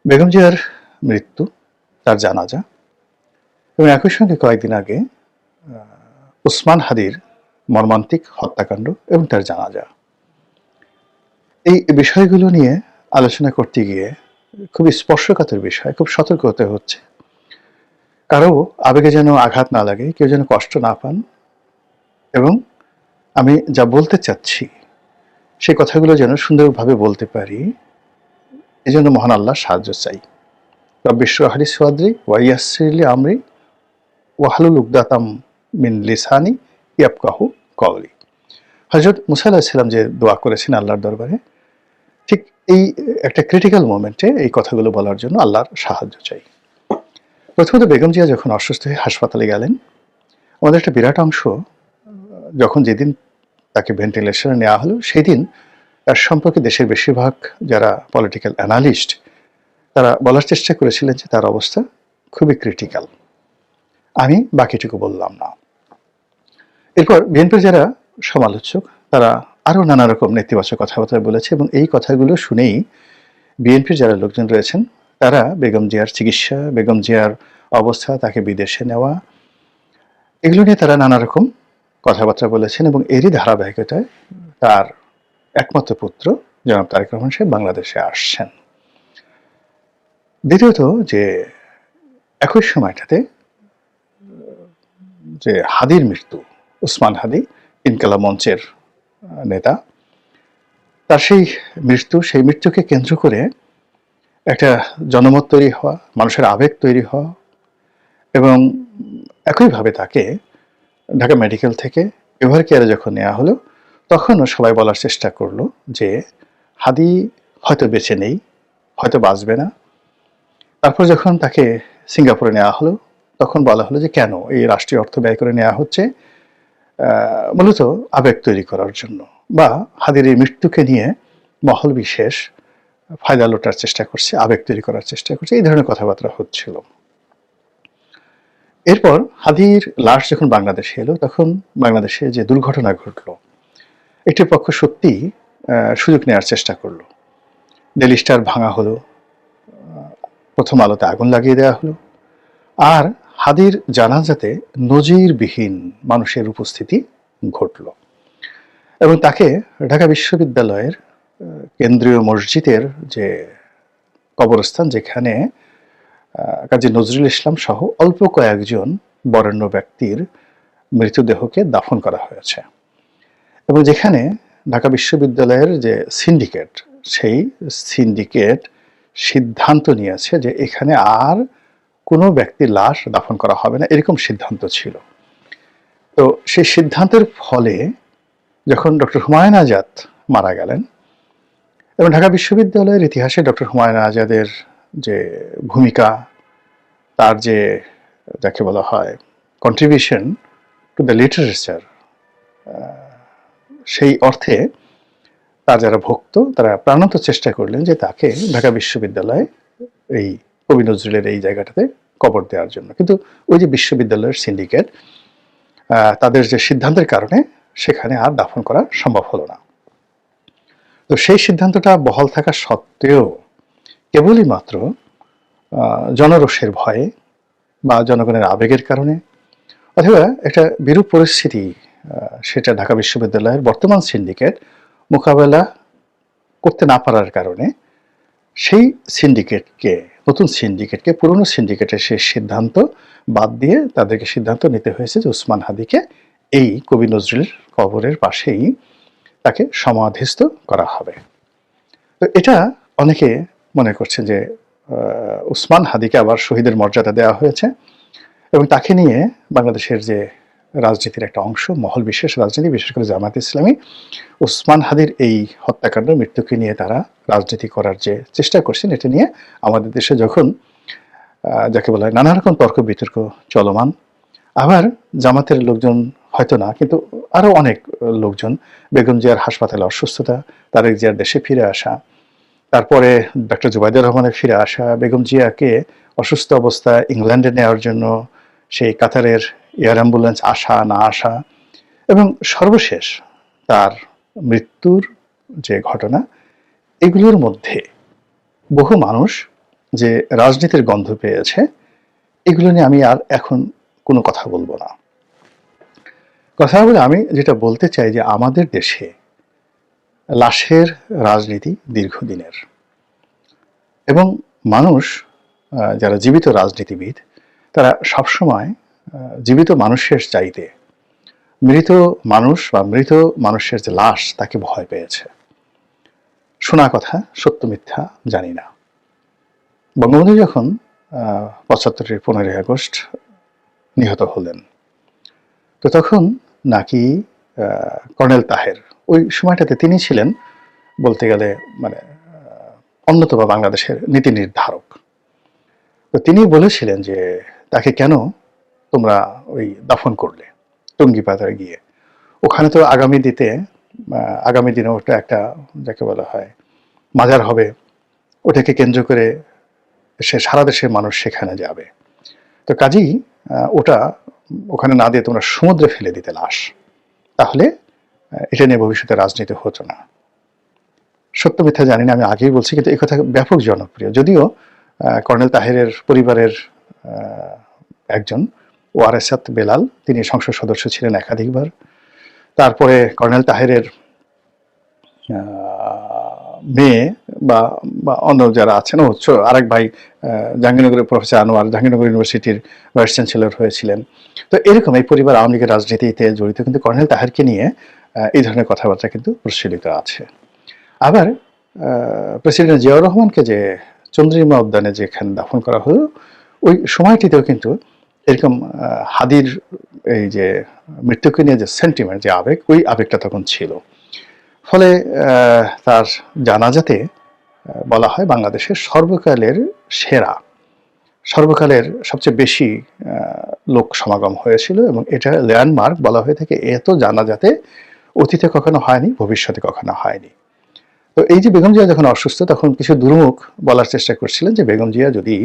বেগম জিয়ার মৃত্যু, তার জানাজা এবং একই সঙ্গে কয়েকদিন আগে ওসমান হাদির মর্মান্তিক হত্যাকাণ্ড এবং তার জানাজা, এই বিষয়গুলো নিয়ে আলোচনা করতে গিয়ে খুবই স্পর্শকাতর বিষয়, খুব সতর্ক হতে হচ্ছে। কারো আবেগে যেন আঘাত না লাগে, কেউ যেন কষ্ট না পান, এবং আমি যা বলতে চাচ্ছি সেই কথাগুলো যেন সুন্দরভাবে বলতে পারি, এজন্য মহান আল্লাহ সাহায্য চাই। রব্বি ইশরাহ লি সাদরি ওয়া ইয়াসসির লি আমরি ওয়াহলুল উকদাতাম মিন লিসানি ইয়াফকাহু কওলি। হযরত মুসা আলাইহিস সালাম যে দোয়া করেছেন আল্লাহর দরবারে, ঠিক এই একটা ক্রিটিক্যাল মোমেন্টে এই কথাগুলো বলার জন্য আল্লাহর সাহায্য চাই। প্রথমত বেগম জিয়া যখন অসুস্থ হয়ে হাসপাতালে গেলেন, আমাদের একটা বিরাট অংশ যখন যেদিন তাকে ভেন্টিলেশনে নেওয়া হলো, সেদিন তার সম্পর্কে দেশের বেশিরভাগ যারা পলিটিক্যাল অ্যানালিস্ট তারা বলার চেষ্টা করেছিলেন যে তার অবস্থা খুবই ক্রিটিক্যাল। আমি বাকিটুকু বললাম না। এরপর বিএনপির যারা সমালোচক তারা আরও নানা রকম নেতিবাচক কথাবার্তা বলেছে, এবং এই কথাগুলো শুনেই বিএনপির যারা লোকজন রয়েছেন তারা বেগম জিয়ার চিকিৎসা, বেগম জিয়ার অবস্থা, তাকে বিদেশে নেওয়া, এগুলো নিয়ে তারা নানা রকম কথাবার্তা বলেছেন, এবং এরই ধারাবাহিকতায় তার একমাত্র পুত্র জনাব তারেক রহমান সাহেব বাংলাদেশে আসছেন। দ্বিতীয়ত যে একই সময়টাতে যে হাদির মৃত্যু, ওসমান হাদি ইনকালাব মঞ্চের নেতা, তার সেই মৃত্যুকে কেন্দ্র করে একটা জনমত তৈরি হওয়া, মানুষের আবেগ তৈরি হওয়া, এবং একইভাবে তাকে ঢাকা মেডিকেল থেকে এভার কেয়ারে যখন নেওয়া হলো, তখনও সবাই বলার চেষ্টা করলো যে হাদি হয়তো বেঁচে নেই, হয়তো বাঁচবে না। তারপর যখন তাকে সিঙ্গাপুরে নেওয়া হলো, তখন বলা হলো যে কেন এই রাষ্ট্রীয় অর্থ ব্যয় করে নেওয়া হচ্ছে মূলত আবেগ তৈরি করার জন্য, বা হাদির এই মৃত্যুকে নিয়ে মহল বিশেষ ফায়দা লোটার চেষ্টা করছে, আবেগ তৈরি করার চেষ্টা করছে, এই ধরনের কথাবার্তা হচ্ছিল। এরপর হাদির লাশ যখন বাংলাদেশে এলো, তখন বাংলাদেশে যে দুর্ঘটনা ঘটলো, একটি পক্ষ সত্যি সুযোগ নেওয়ার চেষ্টা করলো। ডেইলি স্টার ভাঙা হলো, প্রথম আলোতে আগুন লাগিয়ে দেওয়া হলো, আর হাদির জানাজাতে নজিরবিহীন মানুষের উপস্থিতি ঘটল, এবং তাকে ঢাকা বিশ্ববিদ্যালয়ের কেন্দ্রীয় মসজিদের যে কবরস্থান, যেখানে কাজী নজরুল ইসলাম সহ অল্প কয়েকজন বরেণ্য ব্যক্তির মৃতদেহকে দাফন করা হয়েছে, এবং যেখানে ঢাকা বিশ্ববিদ্যালয়ের যে সিন্ডিকেট, সেই সিন্ডিকেট সিদ্ধান্ত নিয়েছে যে এখানে আর কোনো ব্যক্তির লাশ দাফন করা হবে না, এরকম সিদ্ধান্ত ছিল। তো সেই সিদ্ধান্তের ফলে যখন ডক্টর হুমায়ুন আজাদ মারা গেলেন, এবং ঢাকা বিশ্ববিদ্যালয়ের ইতিহাসে ডক্টর হুমায়ুন আজাদের যে ভূমিকা, তার যে যাকে বলা হয় কন্ট্রিবিউশন টু দ্য লিটারেচার, সেই অর্থে তার যারা ভক্ত তারা প্রাণান্ত চেষ্টা করলেন যে তাকে ঢাকা বিশ্ববিদ্যালয়ে এই কবি নজরুলের এই জায়গাটাতে কবর দেওয়ার জন্য, কিন্তু ওই যে বিশ্ববিদ্যালয়ের সিন্ডিকেট তাদের যে সিদ্ধান্তের কারণে সেখানে আর দাফন করা সম্ভব হলো না। তো সেই সিদ্ধান্তটা বহাল থাকা সত্ত্বেও কেবলই মাত্র জনরোষের ভয়ে বা জনগণের আবেগের কারণে, অথবা একটা বিরূপ পরিস্থিতি সেটা ঢাকা বিশ্ববিদ্যালয়ের বর্তমান সিন্ডিকেট মোকাবেলা করতে না পারার কারণে সেই সিন্ডিকেটকে, নতুন সিন্ডিকেটকে পুরনো সিন্ডিকেটের সেই সিদ্ধান্ত বাদ দিয়ে তাদেরকে সিদ্ধান্ত নিতে হয়েছে যে ওসমান হাদিকে এই কবি নজরুলের কবরের পাশেই তাকে সমাধিস্থ করা হবে। তো এটা অনেকে মনে করছেন যে ওসমান হাদিকে আবার শহীদের মর্যাদা দেওয়া হয়েছে, এবং তাকে নিয়ে বাংলাদেশের যে রাজনীতির একটা অংশ, মহল বিশেষ রাজনীতি, বিশেষ করে জামায়াত ইসলামী, ওসমান হাদির এই হত্যাকাণ্ড, মৃত্যুকে নিয়ে তারা রাজনীতি করার যে চেষ্টা করছেন, এটা নিয়ে আমাদের দেশে যখন যাকে বলা হয় নানা রকম তর্ক বিতর্ক চলমান, আবার জামাতের লোকজন হয়তো না, কিন্তু আরও অনেক লোকজন বেগম জিয়ার হাসপাতালে অসুস্থতা, তারেক জিয়ার দেশে ফিরে আসা, তারপরে ডক্টর জুবাইদুর রহমানের ফিরে আসা, বেগম জিয়াকে অসুস্থ অবস্থায় ইংল্যান্ডে নেওয়ার জন্য সেই কাতারের এয়ার অ্যাম্বুলেন্স আসা না আসা, এবং সর্বশেষ তার মৃত্যুর যে ঘটনা, এগুলোর মধ্যে বহু মানুষ যে রাজনীতির গন্ধ পেয়েছে, এগুলো নিয়ে আমি আর এখন কোনো কথা বলবো না। কথা বলে আমি যেটা বলতে চাই যে আমাদের দেশে লাশের রাজনীতি দীর্ঘদিনের, এবং মানুষ যারা জীবিত রাজনীতিবিদ তারা সবসময় জীবিত মানুষের চাইতে মৃত মানুষ বা মৃত মানুষের যে লাশ তাকে ভয় পেয়েছে। শোনা কথা, সত্য মিথ্যা জানি না। বঙ্গবন্ধু যখন ৭৫-এর 15ই আগস্ট নিহত হলেন, তো তখন নাকি কর্নেল তাহের ওই সময়টাতে তিনি ছিলেন বলতে গেলে মানে অন্যতম বাংলাদেশের নীতি নির্ধারক। তো তিনি বলেছিলেন যে তাকে কেন তোমরা ওই দাফন করলে টুঙ্গিপাড়ায় গিয়ে। ওখানে তো আগামী দিনে ওটা একটা যাকে বলা হয় মাজার হবে, ওটাকে কেন্দ্র করে সারা দেশের মানুষ সেখানে যাবে। তো কাজেই ওটা ওখানে না দিয়ে তোমরা সমুদ্রে ফেলে দিতে লাশ, তাহলে এটা নিয়ে ভবিষ্যতে রাজনীতি হতো না। সত্য মিথ্যা জানি না, আমি আগেই বলছি, কিন্তু এই কথা ব্যাপক জনপ্রিয়। যদিও কর্নেল তাহেরের পরিবারের একজন ওয়ারেসাত বেলাল, তিনি সংসদ সদস্য ছিলেন একাধিকবার। তারপরে কর্নেল তাহেরের মেয়ে বা অন্য যারা আছেন, আরেক ভাই জাহাঙ্গীরনগরের প্রফেসর আনোয়ার জাহাঙ্গীরনগর ইউনিভার্সিটির ভাইস চ্যান্সেলর হয়েছিলেন। তো এরকম এই পরিবার আওয়ামী লীগের রাজনীতিতে জড়িত, কিন্তু কর্নেল তাহেরকে নিয়ে এই ধরনের কথাবার্তা কিন্তু প্রচলিত আছে। আবার প্রেসিডেন্ট জিয়াউর রহমানকে যে চন্দ্রিমা উদ্যানে যেখানে দাফন করা হলো, ওই সময়টিতেও কিন্তু এরকম হাদির এই যে মৃত্যুকে নিয়ে যে সেন্টিমেন্ট, যে আবেগ, ওই আবেগটা তখন ছিল। ফলে তার জানাজাতে বলা হয় বাংলাদেশের সর্বকালের সবচেয়ে বেশি লোক সমাগম হয়েছিল, এবং এটা ল্যান্ডমার্ক বলা হয়ে থাকে। এত জানাজাতে অতীতে কখনো হয়নি, ভবিষ্যতে কখনো হয়নি। তো এই যে বেগম জিয়া যখন অসুস্থ, তখন কিছু দুর্মুখ বলার চেষ্টা করছিলেন যে বেগম জিয়া যদি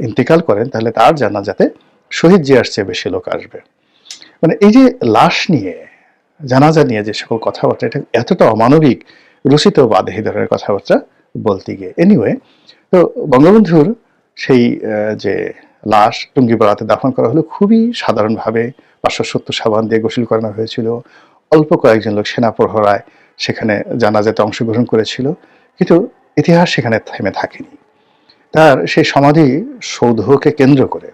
ইন্তেকাল করেন তাহলে তার জানাজাতে শহীদ জিয়ার চেয়ে বেশি লোক আসবে। মানে এই যে লাশ নিয়ে, জানাজা নিয়ে যে সকল কথাবার্তা, এটা এতটা অমানবিক, রুচিত বাদে এই ধরনের কথাবার্তা বলতে গিয়ে। এনিওয়ে, তো বঙ্গবন্ধুর সেই যে লাশ টুঙ্গিপাড়াতে দাফন করা হলো খুবই সাধারণভাবে, 570 সাবান দিয়ে গোসল করানো হয়েছিল। অল্প কয়েকজন লোক সেনা প্রহরায় সেখানে জানাজাতে অংশগ্রহণ করেছিল, কিন্তু ইতিহাস সেখানে থেমে থাকেনি। তার সেই সমাধি সৌধকে কেন্দ্র করে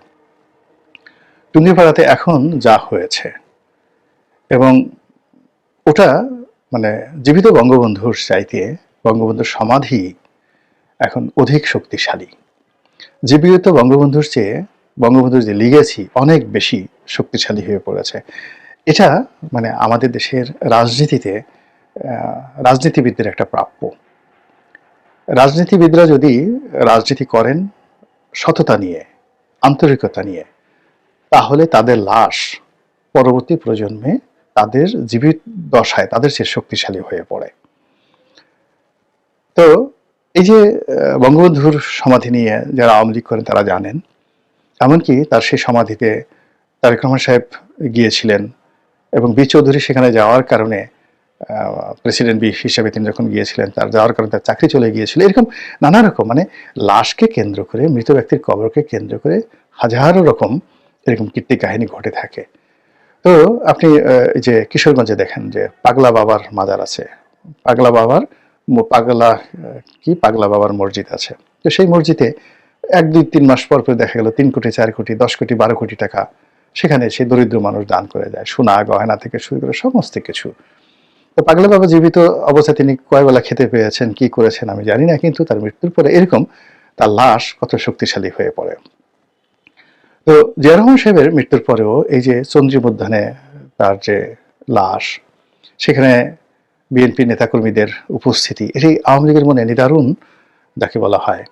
টুঙ্গিপাড়াতে এখন যা হয়েছে, এবং ওটা মানে জীবিত বঙ্গবন্ধুর চাইতে বঙ্গবন্ধুর সমাধি এখন অধিক শক্তিশালী। জীবিত বঙ্গবন্ধুর চেয়ে বঙ্গবন্ধুর যে লিগেসি অনেক বেশি শক্তিশালী হয়ে পড়েছে। এটা মানে আমাদের দেশের রাজনীতিতে রাজনীতিবিদদের একটা প্রাপ্য। রাজনীতিবিদরা যদি রাজনীতি করেন সততা নিয়ে, আন্তরিকতা নিয়ে, তাহলে তাদের লাশ পরবর্তী প্রজন্মে তাদের জীবিত দশায় তাদের চেয়ে শক্তিশালী হয়ে পড়ে। তো এই যে বঙ্গবন্ধুর সমাধি নিয়ে যারা আওয়ামী লীগ করেন তারা জানেন, এমনকি তার সেই সমাধিতে তারেক রহমান সাহেব গিয়েছিলেন, এবং বি চৌধুরী সেখানে যাওয়ার কারণে প্রেসিডেন্ট হিসেবে তিনি যখন গিয়েছিলেন, তার যাওয়ার কারণে তার চাকরি চলে গিয়েছিল। এরকম নানা রকম মানে লাশকে কেন্দ্র করে, মৃত ব্যক্তির কবরকে কেন্দ্র করে হাজারো রকম এরকম কীর্তি কাহিনী ঘটে থাকে। তো আপনি যে কিশোরগঞ্জে দেখেন যে পাগলা বাবার মাজার আছে, পাগলা বাবার মসজিদ আছে। তো সেই মসজিদে 1-2-3 মাস পর দেখা গেল 3 কোটি 4 কোটি 10 কোটি 12 কোটি টাকা সেখানে সেই দরিদ্র মানুষ দান করে যায়, সোনা গয়না থেকে শুরু করে সমস্ত কিছু। তো পাগলা বাবা জীবিত অবস্থায় তিনি কয় বেলা খেতে পেয়েছেন, কি করেছেন আমি জানি না, কিন্তু তার মৃত্যুর পরে এরকম তার লাশ কত শক্তিশালী হয়ে পড়ে। তো জিয়া রহমান সাহেবের মৃত্যুর পরেও এই যে চন্দ্রিম উদ্যানে তার যে লাশ, সেখানে বিএনপি নেতাকর্মীদের উপস্থিতি, এটি আওয়ামী লীগের মনে নিদারুণ যাকে বলা হয়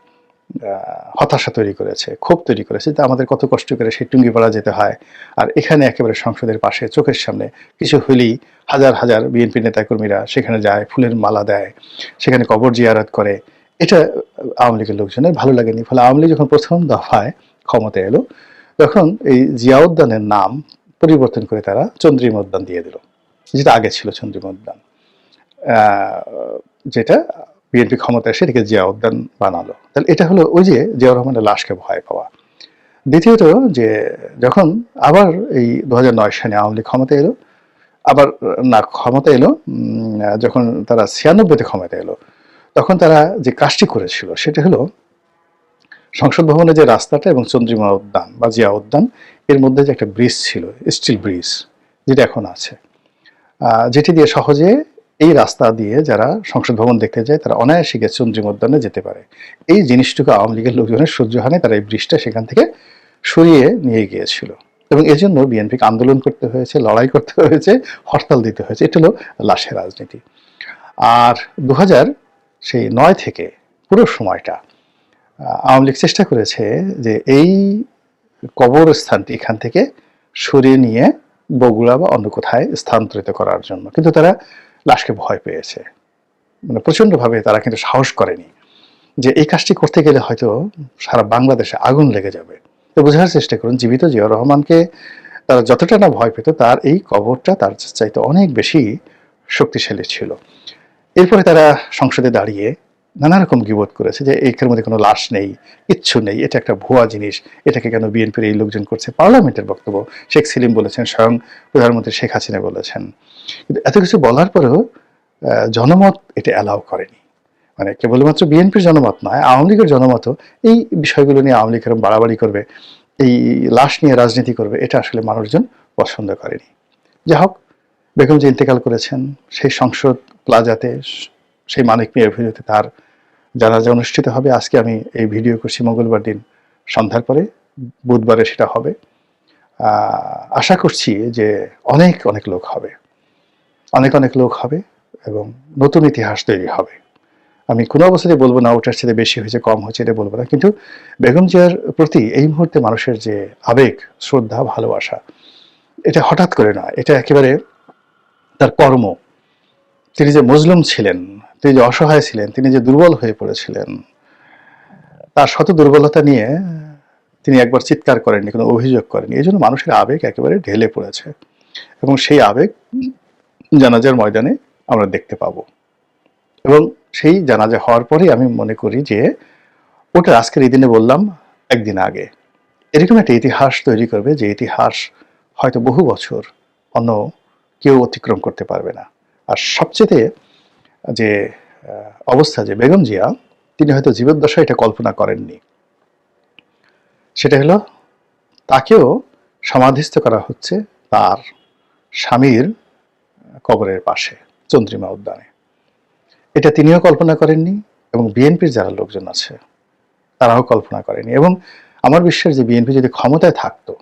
হতাশা তৈরি করেছে, ক্ষোভ তৈরি করেছে। যে আমাদের কত কষ্ট করে সেই টুঙ্গিপাড়া যেতে হয়, আর এখানে একেবারে সংসদের পাশে চোখের সামনে কিছু হলেই হাজার হাজার বিএনপি নেতাকর্মীরা সেখানে যায়, ফুলের মালা দেয়, সেখানে কবর জিয়ারত করে। এটা আওয়ামী লীগের লোকজনের ভালো লাগেনি। ফলে আওয়ামী লীগ যখন প্রথম দফায় ক্ষমতায় এলো, তখন এই জিয়া উদ্যানের নাম পরিবর্তন করে তারা চন্দ্রিমা উদ্যান দিয়ে দিল, যেটা আগে ছিল চন্দ্রিমা উদ্যান, যেটা বিএনপি ক্ষমতা এসে এটাকে জিয়া উদ্যান বানালো। তাহলে এটা হলো ওই যে জিয়াউর রহমানের লাশকে ভয় পাওয়া। দ্বিতীয়ত যে যখন আবার এই 2009 সালে আওয়ামী লীগ ক্ষমতা এলো, আবার না ক্ষমতা এলো যখন তারা 96-তে ক্ষমতা এলো, তখন তারা যে কাজটি করেছিল সেটা হলো সংসদ ভবনের যে রাস্তাটা এবং চন্দ্রিমা উদ্যান বা জিয়া উদ্যান এর মধ্যে যে একটা ব্রিজ ছিল, স্টিল ব্রিজ, যেটা এখন আছে, যেটি দিয়ে সহজে এই রাস্তা দিয়ে যারা সংসদ ভবন দেখতে যায় তারা অনায়াসে গিয়ে চন্দ্রিমা উদ্যানে যেতে পারে। এই জিনিসটুকু আওয়ামী লীগের লোকজনের সহ্য হয় না, তারা এই ব্রিজটা সেখান থেকে সরিয়ে নিয়ে গিয়েছিল এবং এজন্য বিএনপিকে আন্দোলন করতে হয়েছে, লড়াই করতে হয়েছে, হরতাল দিতে হয়েছে। এটা হলো লাশের রাজনীতি। আর 2009 থেকে পুরো সময়টা আওয়ামী লীগ চেষ্টা করেছে যে এই কবরস্থানটি এখান থেকে সরিয়ে নিয়ে বগুড়া বা অন্য কোথায় স্থানান্তরিত করার জন্য, কিন্তু তারা লাশকে ভয় পেয়েছে, মানে প্রচন্ডভাবে তারা কিন্তু সাহস করেনি যে এই কাজটি করতে গেলে হয়তো সারা বাংলাদেশে আগুন লেগে যাবে। তো বোঝার চেষ্টা করুন, জীবিত জিয়াউর রহমানকে তারা যতটা না ভয় পেত, তার এই কবরটা তার চাইতে অনেক বেশি শক্তিশালী ছিল। এরপরে তারা সংসদে দাঁড়িয়ে নানা রকম গিবত করেছে যে এর মধ্যে কোনো লাশ নেই, কিচ্ছু নেই, এটা একটা ভুয়া জিনিস, এটাকে কেন বিএনপির এই লোকজন করছে। পার্লামেন্টের বক্তব্য শেখ সেলিম বলেছেন, স্বয়ং প্রধানমন্ত্রী শেখ হাসিনা বলেছেন। কিন্তু এত কিছু বলার পরেও জনমত এটা অ্যালাউ করেনি। মানে কেবলমাত্র বিএনপির জনমত নয়, আওয়ামী লীগের জনমতও এই বিষয়গুলো নিয়ে আওয়ামী লীগ এরকম বাড়াবাড়ি করবে, এই লাশ নিয়ে রাজনীতি করবে, এটা আসলে মানুষজন পছন্দ করেনি। যাই হোক, বেগম যে ইন্তেকাল করেছেন সেই সংসদ প্লাজাতে, সেই মানিক মিয়া ভিডিওতে তার জানাজা অনুষ্ঠিত হবে। আজকে আমি এই ভিডিও করছি মঙ্গলবার দিন সন্ধ্যার পরে, বুধবারে সেটা হবে। আশা করছি যে অনেক অনেক লোক হবে, অনেক অনেক লোক হবে এবং নতুন ইতিহাস তৈরি হবে। আমি কোনো অবস্থাতেই বলবো না ওটার চেয়ে বেশি হয়েছে কম হয়েছে, এটা বলবো না, কিন্তু বেগম জিয়ার প্রতি এই মুহূর্তে মানুষের যে আবেগ, শ্রদ্ধা, ভালোবাসা, এটা হঠাৎ করে নয়, এটা একেবারে তার কর্ম। তিনি যে মজলুম ছিলেন, তিনি যে অসহায় ছিলেন, তিনি যে দুর্বল হয়ে পড়েছিলেন, তার শত দুর্বলতা নিয়ে তিনি একবার চিৎকার করেননি, কোনো অভিযোগ করেননি। এই জন্য মানুষের আবেগ একেবারে ঢেলে পড়েছে এবং সেই আবেগ জানাজার ময়দানে আমরা দেখতে পাবো। এবং সেই জানাজা হওয়ার পরেই আমি মনে করি যে ওটা আজকের এই দিনে বললাম একদিন আগে, এরকম একটা ইতিহাস তৈরি করবে যে ইতিহাস হয়তো বহু বছর অন্য কেউ অতিক্রম করতে পারবে না। আর সবচেয়ে যে অবস্থা, যে বেগম জিয়া তিনি হয়তো জীবদ্দশায় এটা কল্পনা করেননি, সেটা হলো তাকেও সমাধিস্থ করা হচ্ছে তার স্বামীর কবরের পাশে চন্দ্রিমা উদ্যানে। এটা তিনিও কল্পনা করেননি এবং বিএনপির যারা লোকজন আছে তারাও কল্পনা করেনি। এবং আমার বিশ্বাস যে বিএনপি যদি ক্ষমতায় থাকতো,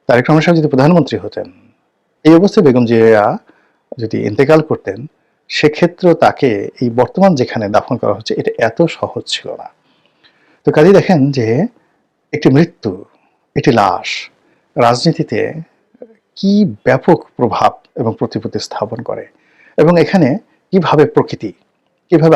তারেক রহমান সাহেব যদি প্রধানমন্ত্রী হতেন, এই অবস্থায় বেগম জিয়া যদি ইন্তেকাল করতেন, সেক্ষেত্রে তাকে এই বর্তমান যেখানে দাফন করা হচ্ছে এটা এত সহজ ছিল না। তো কাজে দেখেন যে একটি মৃত্যু, একটি লাশ রাজনীতিতে কি ব্যাপক প্রভাব এবং প্রতিপত্তি স্থাপন করে এবং এখানে কিভাবে প্রকৃতি, কিভাবে